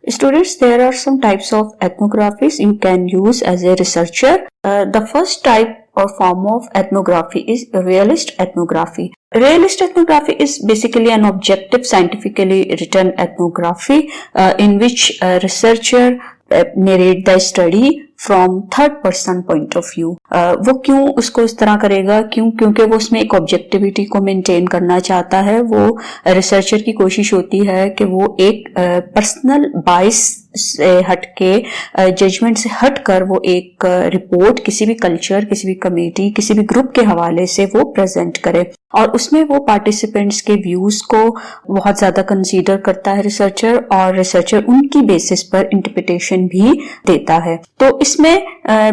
Students, there are some types of ethnographies you can use as a researcher. The first type or form of ethnography is realist ethnography. Realist ethnography is basically an objective, scientifically written ethnography in which a researcher narrate the study from third person point of view. वो क्यों उसको इस तरह करेगा, क्योंकि वो उसमें एक ऑब्जेक्टिविटी को मेंटेन करना चाहता है। वो रिसर्चर की कोशिश होती है कि वो एक पर्सनल बाइस से हटके, जजमेंट से हटकर वो एक रिपोर्ट किसी भी कल्चर, किसी भी कमेटी, किसी भी ग्रुप के हवाले से वो प्रेजेंट करे और उसमें वो पार्टिसिपेंट्स के व्यूज को बहुत ज्यादा कंसीडर करता है रिसर्चर, और रिसर्चर उनकी बेसिस पर इंटरप्रिटेशन भी देता है। तो इसमें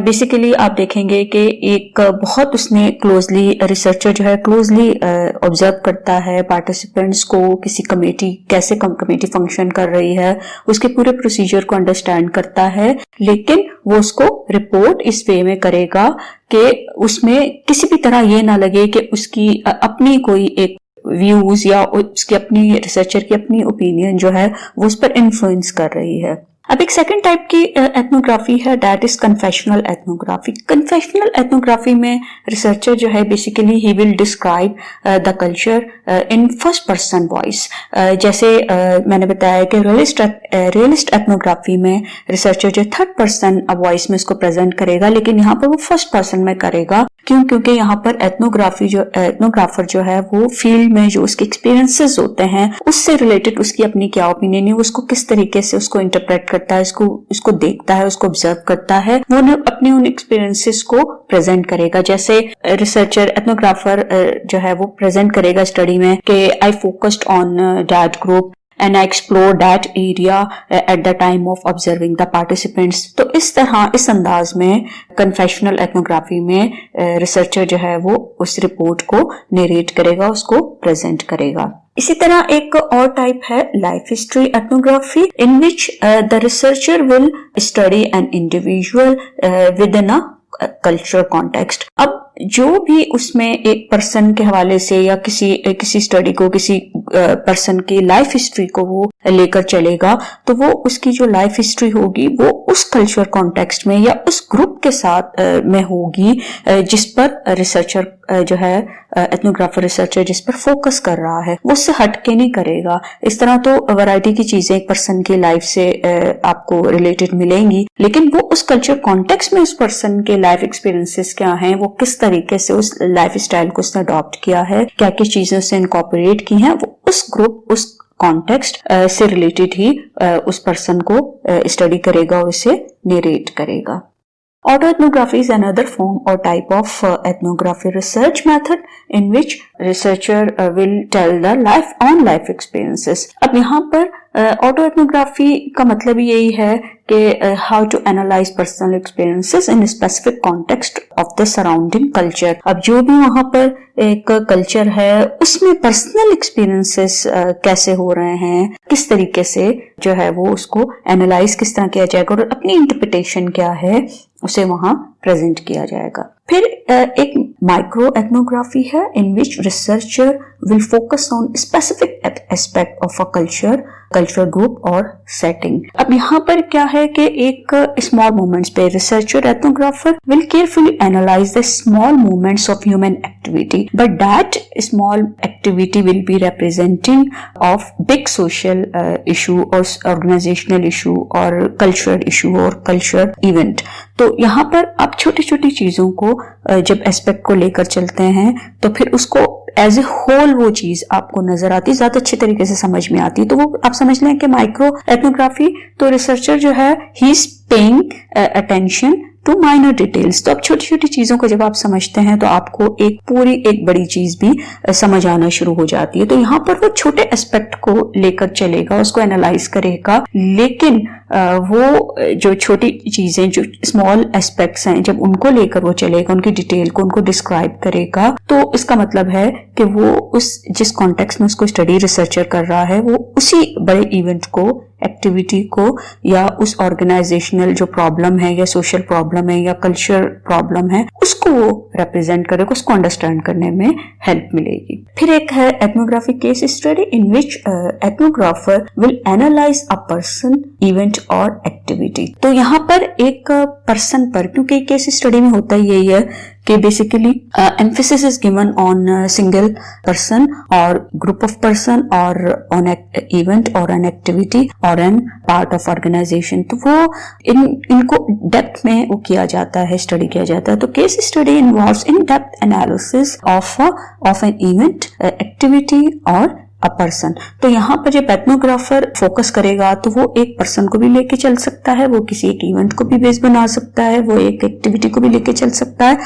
बेसिकली आप देखेंगे कि एक बहुत उसने क्लोजली, रिसर्चर जो है क्लोजली ऑब्जर्व करता है पार्टिसिपेंट्स को, किसी कमेटी कैसे कमेटी फंक्शन कर रही है, उसके पूरे प्रोसीजर को अंडरस्टैंड करता है, लेकिन वो उसको रिपोर्ट इस वे में करेगा कि उसमें किसी भी तरह ये ना लगे कि उसकी अपनी कोई एक व्यूज या उसकी अपनी रिसर्चर की अपनी ओपिनियन जो है वो उस पर इन्फ्लुएंस कर रही है। अब एक सेकंड टाइप की एथनोग्राफी है, that is confessional ethnography. Confessional ethnography में रिसर्चर जो है basically he will describe the culture in first person voice. जैसे मैंने बताया कि रियलिस्ट एथनोग्राफी में रिसर्चर जो थर्ड पर्सन वॉइस में इसको प्रेजेंट करेगा, लेकिन यहाँ पर वो फर्स्ट पर्सन में करेगा। क्योंकि यहाँ पर एथनोग्राफर जो है वो फील्ड में जो उसके एक्सपीरियंसेस होते हैं उससे रिलेटेड उसकी अपनी क्या ओपिनियन है, उसको किस तरीके से उसको इंटरप्रेट करता है, उसको देखता है, उसको ऑब्जर्व करता है, वो अपने उन एक्सपीरियंसेस को प्रेजेंट करेगा। जैसे रिसर्चर एथनोग्राफर जो है वो प्रेजेंट करेगा स्टडी में कि I focused on that group and I explored that area at the time of observing the participants। तो इस तरह, इस अंदाज में कन्फेशनल एथनोग्राफी में रिसर्चर जो है वो उस रिपोर्ट को नरेट करेगा, उसको प्रेजेंट करेगा। इसी तरह एक और टाइप है life history ethnography, in which the researcher will study an individual with in a cultural context. अब जो भी उसमें एक पर्सन के हवाले से या किसी स्टडी को, किसी पर्सन की लाइफ हिस्ट्री को वो लेकर चलेगा, तो वो उसकी जो लाइफ हिस्ट्री होगी वो उस कल्चर कॉन्टेक्स्ट में या उस ग्रुप के साथ में होगी जिस पर रिसर्चर जो है एथनोग्राफर रिसर्चर जिस पर फोकस कर रहा है, वो उससे हटके नहीं करेगा। इस तरह तो वैरायटी की चीजें एक पर्सन की लाइफ से आपको रिलेटेड मिलेंगी, लेकिन वो उस कल्चर कॉन्टेक्स्ट में उस पर्सन के लाइफ एक्सपीरियंसेस क्या हैं, वो किस तरीके से उस लाइफ स्टाइल को उसने अडॉप्ट किया है, क्या क्या चीजें उसने इनकॉर्पोरेट की हैं, वो उस ग्रुप, उस कॉन्टेक्स्ट से रिलेटेड ही उस पर्सन को स्टडी करेगा और उसे नरेट करेगा। Autoethnography is another form or type of ethnography research method in which researcher will tell the life experiences। अब यहाँ पर ऑटोएथनोग्राफी का मतलब यही है कि how to analyse personal experiences in specific context of the surrounding culture. अब जो भी वहाँ पर एक कल्चर है उसमें पर्सनल एक्सपीरियंसेस कैसे हो रहे हैं, किस तरीके से जो है वो उसको एनालाइज किस तरह किया जाएगा और अपनी इंटरप्रिटेशन क्या है उसे वहां प्रेजेंट किया जाएगा। फिर एक माइक्रो एथनोग्राफी है in which researcher will focus on specific aspect of a cultural group or setting. अब यहाँ पर क्या है कि एक स्मॉल मोमेंट्स पे researcher ethnographer will carefully analyse the small moments of human activity, but that small activity will be representing of big social issue और organisational issue और कल्चरल इशू और कल्चरल इवेंट। तो यहाँ पर आप छोटी छोटी चीजों को जब एस्पेक्ट को लेकर चलते हैं तो फिर उसको एज ए होल वो चीज आपको नजर आती, ज्यादा अच्छे तरीके से समझ में आती। तो वो आप समझ लें कि माइक्रो एथनोग्राफी, तो रिसर्चर जो है he is paying attention to minor details. तो अब छोटी छोटी चीजों को जब आप समझते हैं तो आपको एक बड़ी चीज भी समझ आना शुरू हो जाती है। तो यहाँ पर वो छोटे एस्पेक्ट को लेकर चलेगा, उसको एनालाइज करेगा, लेकिन वो जो छोटी चीजें, जो स्मॉल एस्पेक्ट्स हैं, जब उनको लेकर वो चलेगा, उनकी डिटेल को उनको डिस्क्राइब करेगा, तो इसका मतलब है कि वो जिस कॉन्टेक्स्ट में उसको स्टडी रिसर्चर कर रहा है वो उसी बड़े इवेंट को एक्टिविटी को या उस ऑर्गेनाइजेशनल जो प्रॉब्लम है या सोशल प्रॉब्लम है या कल्चर प्रॉब्लम है उसको वो रिप्रेजेंट करेगा, उसको अंडरस्टैंड करने में हेल्प मिलेगी। फिर एक है ethnographic case study in which ethnographer will analyse a person, event और एक्टिविटी। तो यहाँ पर एक पर्सन पर, क्योंकि केस स्टडी में होता ही यही है कि basically emphasis is given on a single person or group of person or on an event or an activity or an part of organization। तो वो इनको डेप्थ में वो किया जाता है, स्टडी किया जाता है। तो case study involves in depth analysis of an event, activity और अ पर्सन। तो यहाँ पर जब एथनोग्राफर फोकस करेगा तो वो एक पर्सन को भी लेके चल सकता है, वो किसी एक इवेंट को भी बेस बना सकता है, वो एक एक्टिविटी को भी लेके चल सकता है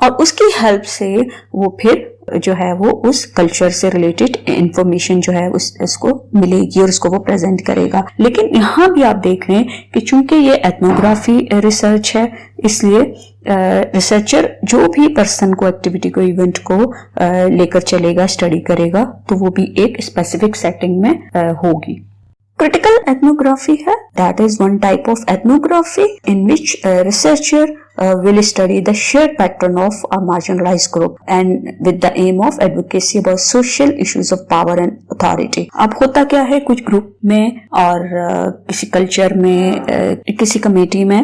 और उसकी हेल्प से वो फिर जो है वो उस कल्चर से रिलेटेड इंफॉर्मेशन जो है उसको मिलेगी और उसको वो प्रेजेंट करेगा। लेकिन यहाँ भी आप देख रहे हैं कि चूंकि ये एथनोग्राफी रिसर्च है, इसलिए रिसर्चर जो भी पर्सन को, एक्टिविटी को, इवेंट को लेकर चलेगा, स्टडी करेगा, तो वो भी एक स्पेसिफिक सेटिंग में होगी। Critical ethnography है, that is one type of ethnography in which a researcher will study the shared pattern of a marginalized group and with the aim of advocacy about social issues of power and authority। अब होता क्या है, कुछ group में और किसी culture में, किसी कमेटी में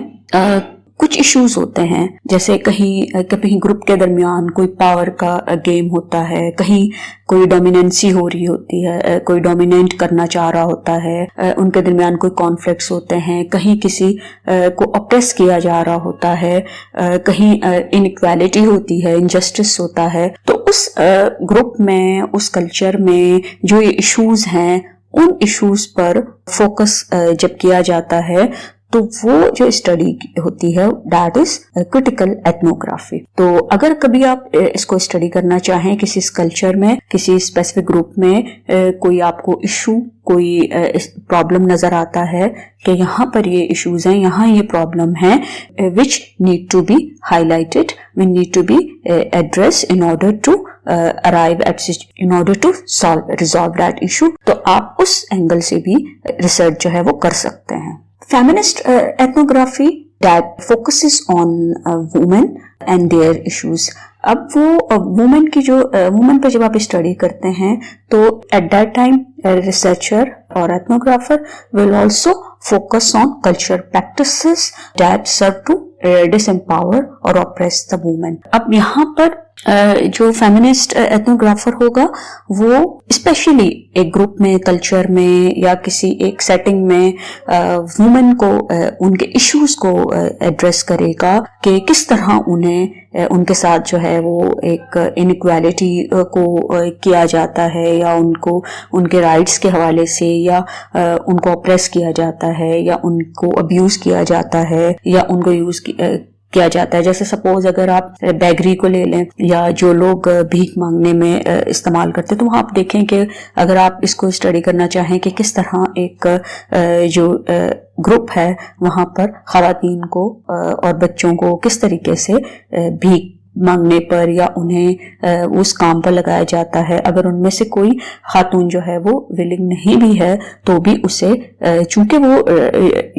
कुछ इश्यूज होते हैं, जैसे कहीं ग्रुप के दरमियान कोई पावर का गेम होता है, कहीं कोई डोमिनेंसी हो रही होती है, कोई डोमिनेट करना चाह रहा होता है, उनके दरमियान कोई कॉन्फ्लिक्ट्स होते हैं, कहीं किसी को ऑप्रेस किया जा रहा होता है, कहीं इनइक्वालिटी होती है, इनजस्टिस होता है। तो उस ग्रुप में, उस कल्चर में जो ये इश्यूज हैं, उन इश्यूज पर फोकस जब किया जाता है तो वो जो स्टडी होती है दैट इज क्रिटिकल एथनोग्राफी। तो अगर कभी आप इसको स्टडी करना चाहें किसी कल्चर में, किसी स्पेसिफिक ग्रुप में, कोई आपको इशू, कोई प्रॉब्लम नजर आता है कि यहाँ पर ये इश्यूज हैं, यहाँ ये प्रॉब्लम है, which need to be highlighted, we need to be address in order to arrive at in order to resolve that issue, तो आप उस एंगल से भी रिसर्च जो है वो कर सकते हैं। Feminist ethnography that focuses on women and their issues। अब वो वुमेन की जो वुमेन पर जब आप स्टडी करते हैं तो एट दैट टाइम रिसर्चर और ethnographer will also focus on culture practices that serve to disempower और ऑप्रेस द वुमेन। अब यहाँ पर जो फेमिनिस्ट एथनोग्राफर होगा वो स्पेशली एक ग्रुप में, कल्चर में या किसी एक सेटिंग में वुमेन को, उनके इश्यूज को एड्रेस करेगा कि किस तरह उन्हें, उनके साथ जो है वो एक इनइक्वालिटी को किया जाता है या उनको उनके राइट्स के हवाले से या उनको ऑप्रेस किया जाता है या उनको अब्यूज किया जाता है या उनको यूज किया जाता है। जैसे सपोज अगर आप बेगरी को ले लें या जो लोग भीख मांगने में इस्तेमाल करते हैं, तो वहाँ आप देखें कि अगर आप इसको स्टडी करना चाहें कि किस तरह एक जो ग्रुप है वहाँ पर ख़वातीन को और बच्चों को किस तरीके से भीख मांगने पर या उन्हें उस काम पर लगाया जाता है, अगर उनमें से कोई खातून जो है वो विलिंग नहीं भी है तो भी उसे, चूंकि वो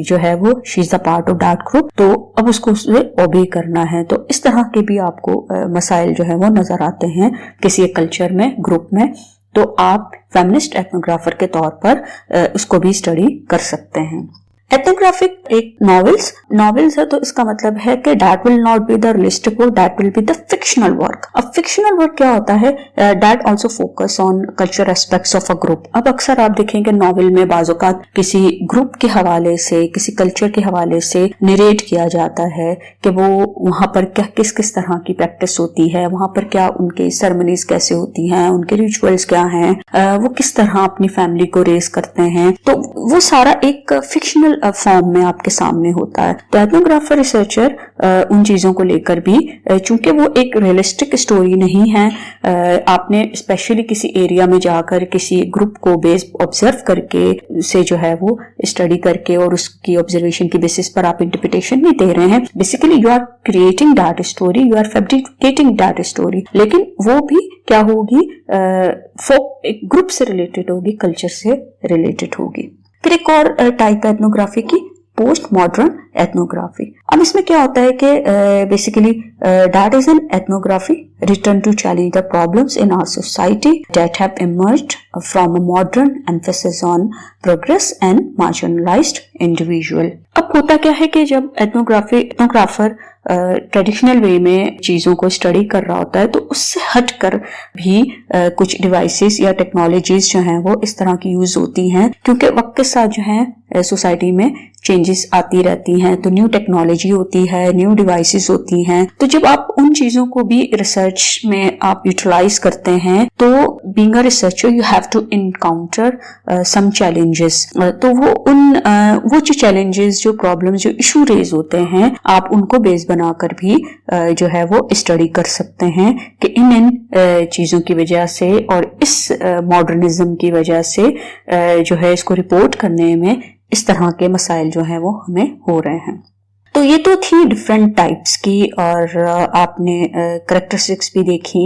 जो है वो she is the part of that group, तो अब उसको उसे ओबे करना है। तो इस तरह के भी आपको मसाइल जो है वो नजर आते हैं किसी एक कल्चर में, ग्रुप में। तो आप फेमिनिस्ट एथनोग्राफर के तौर पर उसको भी स्टडी कर सकते हैं। एथनोग्राफिक एक नॉवेल्स है, तो इसका मतलब है कि that will not be the realistic work, that will be the fictional work. अब फिक्शनल वर्क क्या होता है, that also focus on culture aspects of a group. अब अक्सर आप देखेंगे नॉवेल में बाज़ औक़ात किसी ग्रुप के हवाले से, किसी कल्चर के हवाले से नरेट किया जाता है कि वो वहाँ पर क्या किस तरह की प्रैक्टिस होती है, वहाँ पर क्या उनके सेरेमनीज कैसे होती हैं, उनके रिचुअल्स क्या हैं, वो किस तरह अपनी फैमिली को रेस करते हैं। तो वो सारा एक फिक्शनल फॉर्म में आपके सामने होता है। तो एथनोग्राफर रिसर्चर उन चीजों को लेकर भी, चूंकि वो एक रियलिस्टिक स्टोरी नहीं है, आपने स्पेशली किसी एरिया में जाकर किसी ग्रुप को बेस ऑब्जर्व करके से जो है वो स्टडी करके और उसकी ऑब्जर्वेशन की बेसिस पर आप इंटरप्रिटेशन भी दे रहे हैं। Basically you are creating that story, you are fabricating that story, लेकिन वो भी क्या होगी, एक ग्रुप से रिलेटेड होगी, कल्चर से रिलेटेड होगी। फिर एक और टाइप है एथनोग्राफी की, पोस्ट मॉडर्न एथनोग्राफी। अब इसमें क्या होता है कि basically that is an ethnography return to challenge the problems in our society that have emerged from a modern emphasis on progress and marginalised individual. अब होता क्या है कि जब एथनोग्राफर ट्रेडिशनल वे में चीजों को स्टडी कर रहा होता है तो उससे हटकर भी कुछ डिवाइसेस या टेक्नोलॉजीज जो हैं वो इस तरह की यूज होती हैं, क्योंकि वक्त के साथ जो है सोसाइटी में चेंजेस आती रहती हैं, तो न्यू टेक्नोलॉजी होती है, न्यू डिवाइसेस होती हैं। तो जब आप उन चीजों को भी रिसर्च में आप यूटिलाइज करते हैं तो being a researcher you have to encounter some challenges. तो वो जो चैलेंजेस, जो प्रॉब्लम्स, जो इशू रेज होते हैं, आप उनको बेस बनाकर भी जो है वो स्टडी कर सकते हैं कि इन चीजों की वजह से और इस मॉडर्निज्म की वजह से जो है इसको रिपोर्ट करने में इस तरह के मसाइल जो है वो हमें हो रहे हैं। तो ये तो थी डिफरेंट टाइप्स की, और आपने करेक्टरिस्टिक्स भी देखी,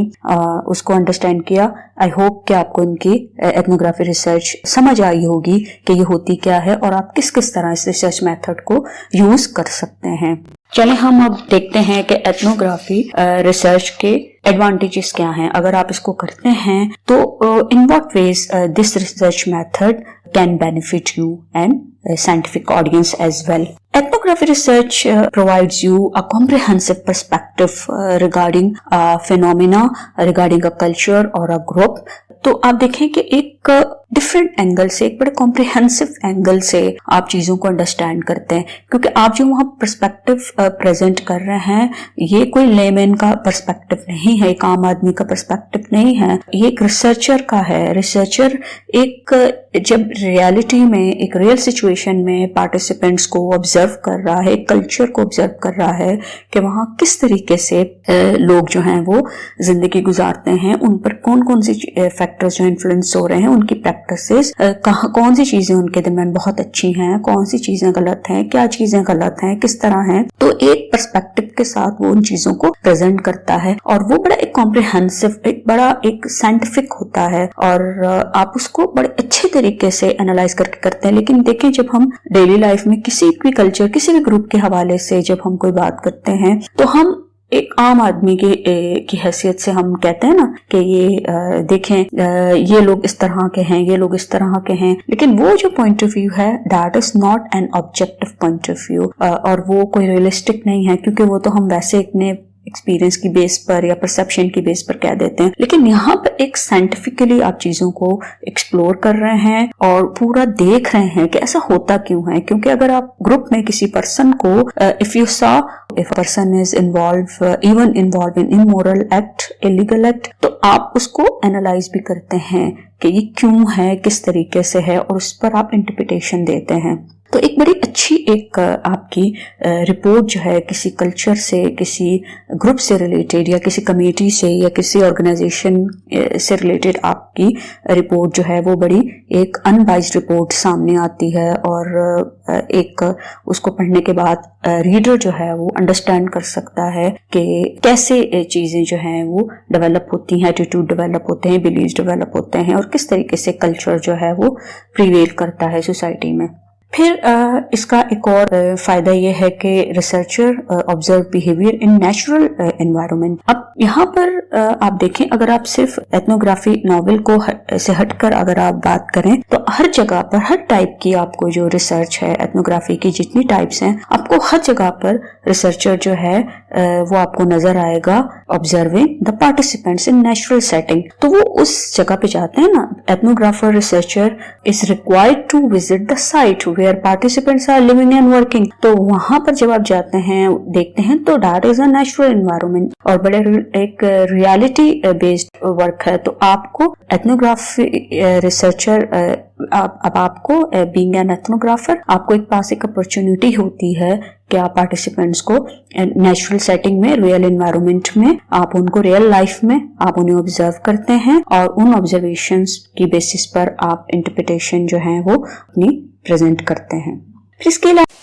उसको अंडरस्टैंड किया। आई होप कि आपको इनकी एथनोग्राफी रिसर्च समझ आई होगी कि ये होती क्या है और आप किस किस तरह इस रिसर्च मेथड को यूज कर सकते हैं। चलें हम अब देखते हैं कि एथनोग्राफी रिसर्च के एडवांटेजेस क्या हैं। अगर आप इसको करते हैं तो in what ways this research method can benefit you and scientific audience as well. Ethnography research provides you a comprehensive perspective regarding a phenomena, regarding a culture or a group. तो आप देखें कि एक डिफरेंट एंगल से, एक बड़े comprehensive angle से आप चीजों को अंडरस्टैंड करते हैं, क्योंकि आप जो वहां पर्सपेक्टिव प्रेजेंट कर रहे हैं ये कोई लेमैन का पर्सपेक्टिव नहीं है, एक आम आदमी का पर्सपेक्टिव नहीं है, ये एक रिसर्चर का है। रिसर्चर एक जब रियलिटी में, एक रियल सिचुएशन में पार्टिसिपेंट्स को ऑब्जर्व कर रहा है, कल्चर को ऑब्जर्व कर रहा है कि वहां किस तरीके से लोग जो हैं वो जिंदगी गुजारते हैं, उन पर कौन कौन सी फैक्टर्स जो इन्फ्लुएंस हो रहे हैं, उनकी प्रैक्टिसेस, कौन सी चीजें उनके दरमियान बहुत अच्छी हैं, कौन सी चीजें गलत हैं, क्या चीजें गलत हैं, किस तरह हैं। तो एक पर्सपेक्टिव के साथ वो उन चीजों को प्रेजेंट करता है और वो बड़ा एक कॉम्प्रिहेंसिव, एक बड़ा एक साइंटिफिक होता है और आप उसको बड़े अच्छे तरीके से एनालाइज करके करते हैं। लेकिन देखें, जब हम डेली लाइफ में किसी भी कल्चर, किसी भी ग्रुप के हवाले से जब हम कोई बात करते हैं तो हम एक आम आदमी की हैसियत से हम कहते हैं ना कि ये देखें, ये लोग इस तरह के हैं, ये लोग इस तरह के हैं, लेकिन वो जो पॉइंट ऑफ व्यू है that is not an objective point of view, और वो कोई रियलिस्टिक नहीं है, क्योंकि वो तो हम वैसे इतने एक्सपीरियंस की बेस पर या परसेप्शन की बेस पर कह देते हैं। लेकिन यहाँ पर एक साइंटिफिकली आप चीजों को एक्सप्लोर कर रहे हैं और पूरा देख रहे हैं कि ऐसा होता क्यों है। क्योंकि अगर आप ग्रुप में किसी पर्सन को if you saw if person is even involve in immoral act, illegal act, तो आप उसको एनालाइज भी करते हैं कि ये क्यों है, किस तरीके से है, और उस पर आप इंटरप्रिटेशन देते हैं। तो एक बड़ी अच्छी एक आपकी रिपोर्ट जो है किसी कल्चर से, किसी ग्रुप से रिलेटेड या किसी कमेटी से या किसी ऑर्गेनाइजेशन से रिलेटेड आपकी रिपोर्ट जो है वो बड़ी एक अनबाइज्ड रिपोर्ट सामने आती है और एक उसको पढ़ने के बाद रीडर जो है वो अंडरस्टैंड कर सकता है कि कैसे चीजें जो हैं वो डेवलप होती हैं, एटीट्यूड डेवलप होते हैं, बिलीव्स डेवलप होते हैं और किस तरीके से कल्चर जो है वो प्रिवेल करता है सोसाइटी में। फिर इसका एक और फायदा ये है कि researcher observe behaviour in natural environment. अब यहाँ पर आप देखें, अगर आप सिर्फ एथनोग्राफी नॉवेल को से हटकर अगर आप बात करें तो हर जगह पर, हर टाइप की आपको जो रिसर्च है एथनोग्राफी की जितनी टाइप्स हैं, आपको हर जगह पर रिसर्चर जो है वो आपको नजर आएगा observing the participants in natural setting. तो वो उस जगह पे जाते हैं ना, ethnographer researcher is required to visit the site where participants are living and working. तो वहां पर जब आप जाते हैं, देखते हैं, तो that is a natural environment और बड़े एक रियलिटी बेस्ड वर्क है। तो आपको एथनोग्राफी रिसर्चर अब आपको बीइंग एन एथनोग्राफर आपको एक पास एक अपॉर्चुनिटी होती है कि आप पार्टिसिपेंट्स को नेचुरल सेटिंग में, रियल एनवायरनमेंट में, आप उनको रियल लाइफ में आप उन्हें ऑब्जर्व करते हैं और उन ऑब्जर्वेशंस की बेसिस पर आप इंटरप्रिटेशन जो है वो अपनी प्रेजेंट करते हैं। फिर इसके अलावा